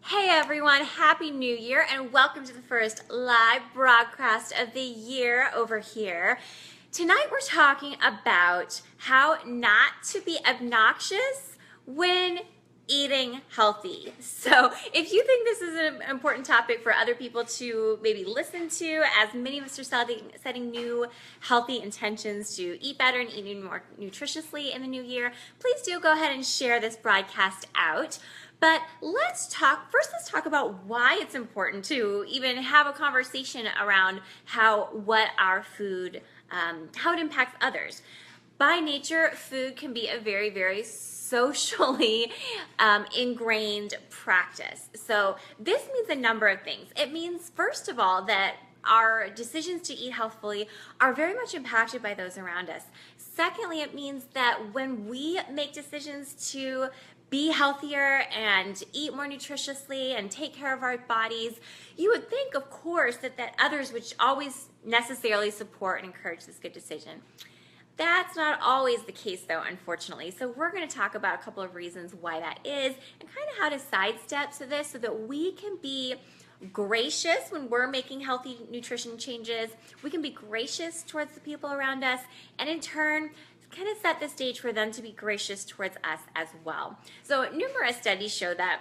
Hey everyone, Happy New Year and welcome to the first live broadcast of the year over here. Tonight we're talking about how not to be obnoxious when eating healthy. So if you think this is an important topic for other people to maybe listen to, as many of us are setting new healthy intentions to eat better and eat more nutritiously in the new year, please do go ahead and share this broadcast out. But let's talk about why it's important to even have a conversation around what our food, how it impacts others. By nature, food can be a very, very socially ingrained practice. So this means a number of things. It means, first of all, that our decisions to eat healthfully are very much impacted by those around us. Secondly, it means that when we make decisions to be healthier and eat more nutritiously and take care of our bodies, you would think, of course, that others would always necessarily support and encourage this good decision. That's not always the case, though, unfortunately. So we're going to talk about a couple of reasons why that is and kind of how to sidestep to this so that we can be gracious when we're making healthy nutrition changes. We can be gracious towards the people around us, and in turn, kind of set the stage for them to be gracious towards us as well. So numerous studies show that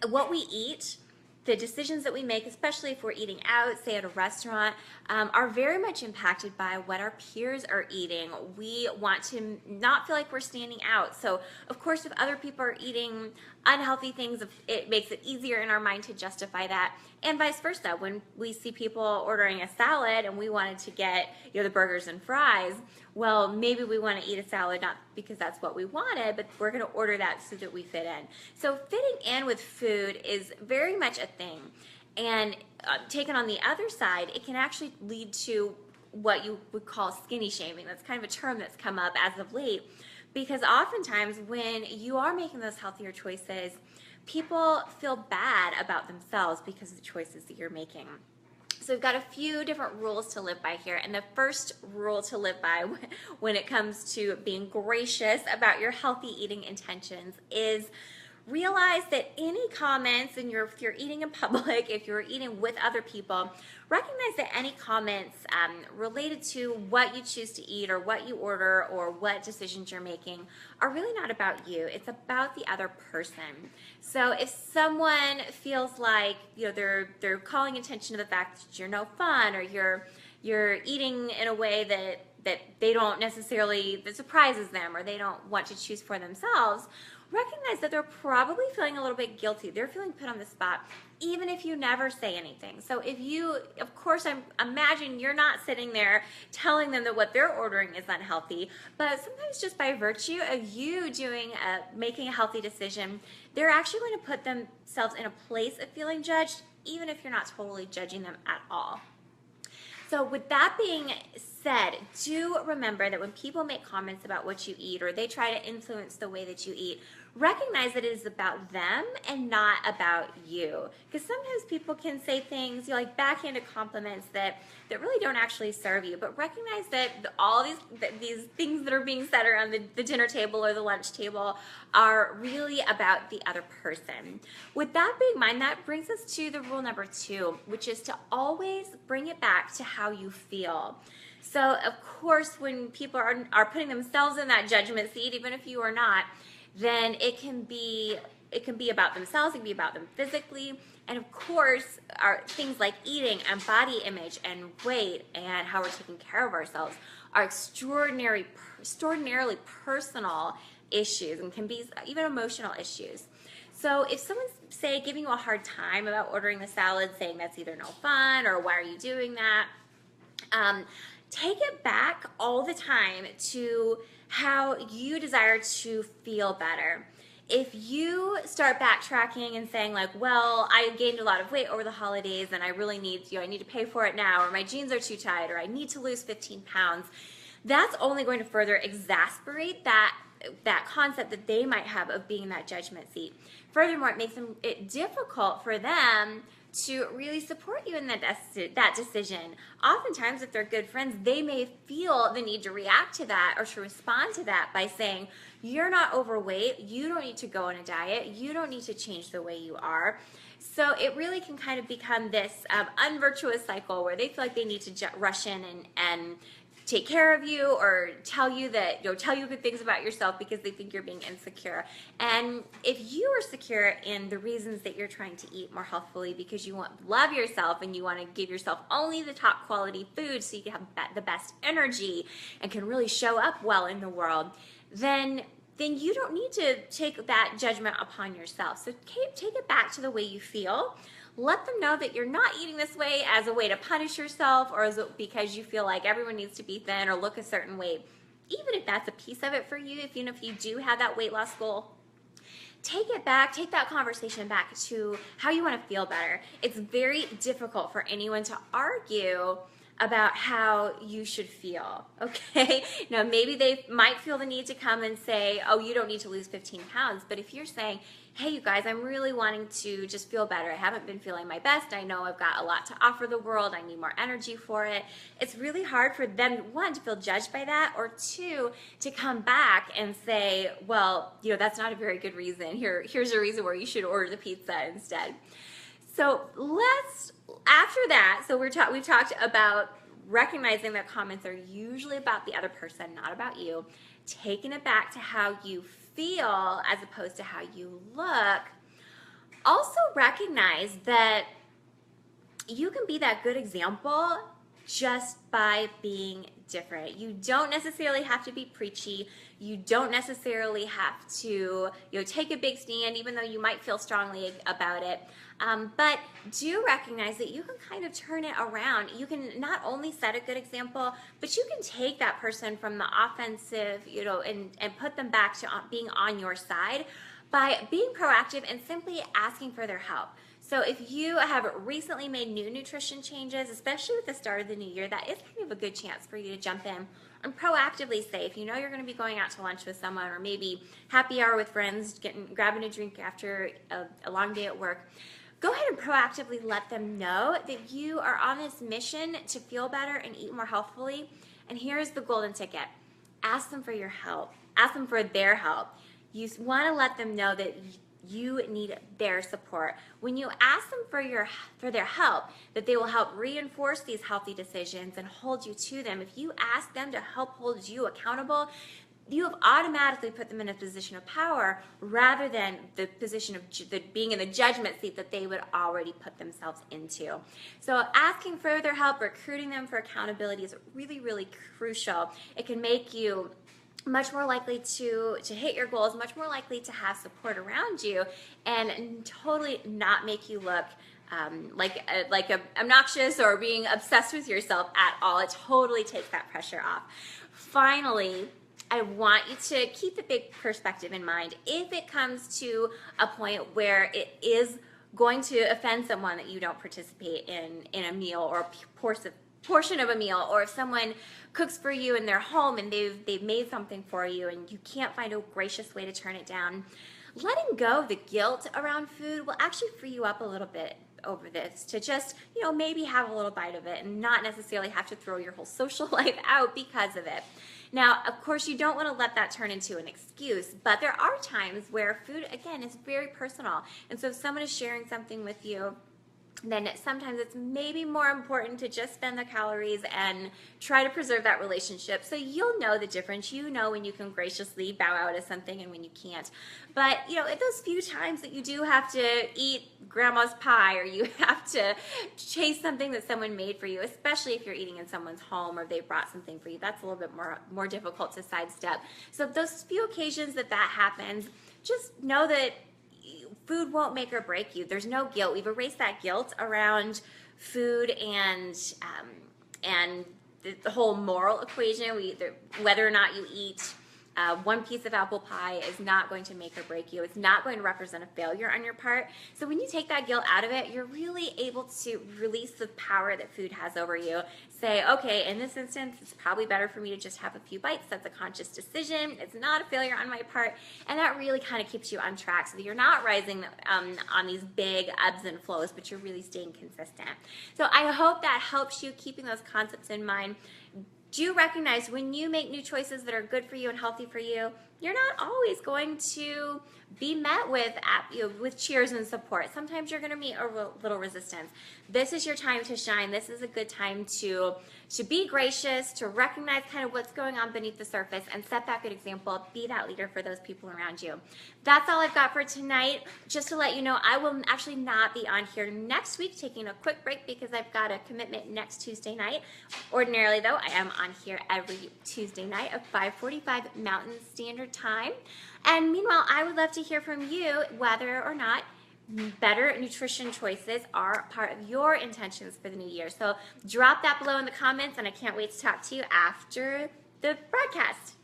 what we eat, the decisions that we make, especially if we're eating out, say at a restaurant, are very much impacted by what our peers are eating. We want to not feel like we're standing out. So, of course, if other people are eating unhealthy things, it makes it easier in our mind to justify that. And vice versa, when we see people ordering a salad and we wanted to get the burgers and fries, well, maybe we want to eat a salad not because that's what we wanted, but we're going to order that so that we fit in. So fitting in with food is very much a thing. And taken on the other side, it can actually lead to what you would call skinny shaming. That's kind of a term that's come up as of late, because oftentimes when you are making those healthier choices, people feel bad about themselves because of the choices that you're making. So we've got a few different rules to live by here. And the first rule to live by when it comes to being gracious about your healthy eating intentions is realize that any comments, and if you're eating in public, if you're eating with other people, recognize that any comments related to what you choose to eat or what you order or what decisions you're making are really not about you. It's about the other person. So if someone feels like they're calling attention to the fact that you're no fun, or you're eating in a way that they don't necessarily, that surprises them, or they don't want to choose for themselves, recognize that they're probably feeling a little bit guilty. They're feeling put on the spot, even if you never say anything. So if you, of course, I imagine you're not sitting there telling them that what they're ordering is unhealthy, but sometimes just by virtue of you making a healthy decision, they're actually going to put themselves in a place of feeling judged, even if you're not totally judging them at all. So with that being said, do remember that when people make comments about what you eat, or they try to influence the way that you eat, recognize that it is about them and not about you. Because sometimes people can say things, like backhanded compliments that really don't actually serve you. But recognize that all these things that are being said around the dinner table or the lunch table are really about the other person. With that being in mind, that brings us to the rule number 2, which is to always bring it back to how you feel. So, of course, when people are putting themselves in that judgment seat, even if you are not, then it can be about themselves, it can be about them physically, and of course, things like eating and body image and weight and how we're taking care of ourselves are extraordinarily personal issues and can be even emotional issues. So if someone's, say, giving you a hard time about ordering the salad, saying that's either no fun or why are you doing that, take it back all the time to how you desire to feel better. If you start backtracking and saying like, well, I gained a lot of weight over the holidays and I really need, I need to pay for it now, or my jeans are too tight, or I need to lose 15 pounds, that's only going to further exasperate that concept that they might have of being in that judgment seat. Furthermore, it makes it difficult for them to really support you in that decision. Oftentimes, if they're good friends, they may feel the need to react to that or to respond to that by saying, you're not overweight, you don't need to go on a diet, you don't need to change the way you are. So it really can kind of become this unvirtuous cycle where they feel like they need to rush in and take care of you or tell you good things about yourself because they think you're being insecure. And if you are secure in the reasons that you're trying to eat more healthfully because you love yourself and you want to give yourself only the top quality food so you can have the best energy and can really show up well in the world, then you don't need to take that judgment upon yourself. So take it back to the way you feel. Let them know that you're not eating this way as a way to punish yourself or because you feel like everyone needs to be thin or look a certain way. Even if that's a piece of it for you, even if you do have that weight loss goal, take that conversation back to how you want to feel better. It's very difficult for anyone to argue about how you should feel, okay? Now, maybe they might feel the need to come and say, oh, you don't need to lose 15 pounds. But if you're saying, hey, you guys, I'm really wanting to just feel better. I haven't been feeling my best. I know I've got a lot to offer the world. I need more energy for it. It's really hard for them, one, to feel judged by that, or two, to come back and say, well, that's not a very good reason. Here's a reason where you should order the pizza instead. So after that, we've talked about recognizing that comments are usually about the other person, not about you, taking it back to how you feel as opposed to how you look. Also recognize that you can be that good example just by being different. You don't necessarily have to be preachy. You don't necessarily have to take a big stand, even though you might feel strongly about it. But do recognize that you can kind of turn it around. You can not only set a good example, but you can take that person from the offensive, and put them back to being on your side by being proactive and simply asking for their help. So if you have recently made new nutrition changes, especially with the start of the new year, that is kind of a good chance for you to jump in and proactively say, if you know you're going to be going out to lunch with someone or maybe happy hour with friends, grabbing a drink after a long day at work, go ahead and proactively let them know that you are on this mission to feel better and eat more healthfully. And here's the golden ticket. Ask them for your help. Ask them for their help. You want to let them know that you need their support. When you ask them for their help, that they will help reinforce these healthy decisions and hold you to them. If you ask them to help hold you accountable, you have automatically put them in a position of power rather than the position of being in the judgment seat that they would already put themselves into. So asking for their help, recruiting them for accountability is really, really crucial. It can make you much more likely to hit your goals, much more likely to have support around you, and totally not make you look like obnoxious or being obsessed with yourself at all. It totally takes that pressure off. Finally, I want you to keep the big perspective in mind. If it comes to a point where it is going to offend someone that you don't participate in a meal or a portion of a meal, or if someone cooks for you in their home and they've made something for you and you can't find a gracious way to turn it down, letting go of the guilt around food will actually free you up a little bit over this to just, maybe have a little bite of it and not necessarily have to throw your whole social life out because of it. Now, of course, you don't want to let that turn into an excuse, but there are times where food, again, is very personal. And so if someone is sharing something with you, then sometimes it's maybe more important to just spend the calories and try to preserve that relationship. So you'll know the difference. You know when you can graciously bow out of something and when you can't. But, at those few times that you do have to eat grandma's pie or you have to chase something that someone made for you, especially if you're eating in someone's home or they brought something for you, that's a little bit more difficult to sidestep. So those few occasions that happens, just know that food won't make or break you. There's no guilt. We've erased that guilt around food and the whole moral equation. Whether or not you eat one piece of apple pie is not going to make or break you. It's not going to represent a failure on your part. So when you take that guilt out of it, you're really able to release the power that food has over you. Say, okay, in this instance, it's probably better for me to just have a few bites. That's a conscious decision. It's not a failure on my part. And that really kind of keeps you on track so that you're not rising on these big ebbs and flows, but you're really staying consistent. So I hope that helps you, keeping those concepts in mind. Do recognize when you make new choices that are good for you and healthy for you, you're not always going to be met with cheers and support. Sometimes you're going to meet a little resistance. This is your time to shine. This is a good time to be gracious, to recognize kind of what's going on beneath the surface, and set that good example. Be that leader for those people around you. That's all I've got for tonight. Just to let you know, I will actually not be on here next week, taking a quick break because I've got a commitment next Tuesday night. Ordinarily, though, I am on here every Tuesday night at 5:45 Mountain Standard Time. And meanwhile, I would love to hear from you whether or not better nutrition choices are part of your intentions for the new year. So drop that below in the comments, and I can't wait to talk to you after the broadcast.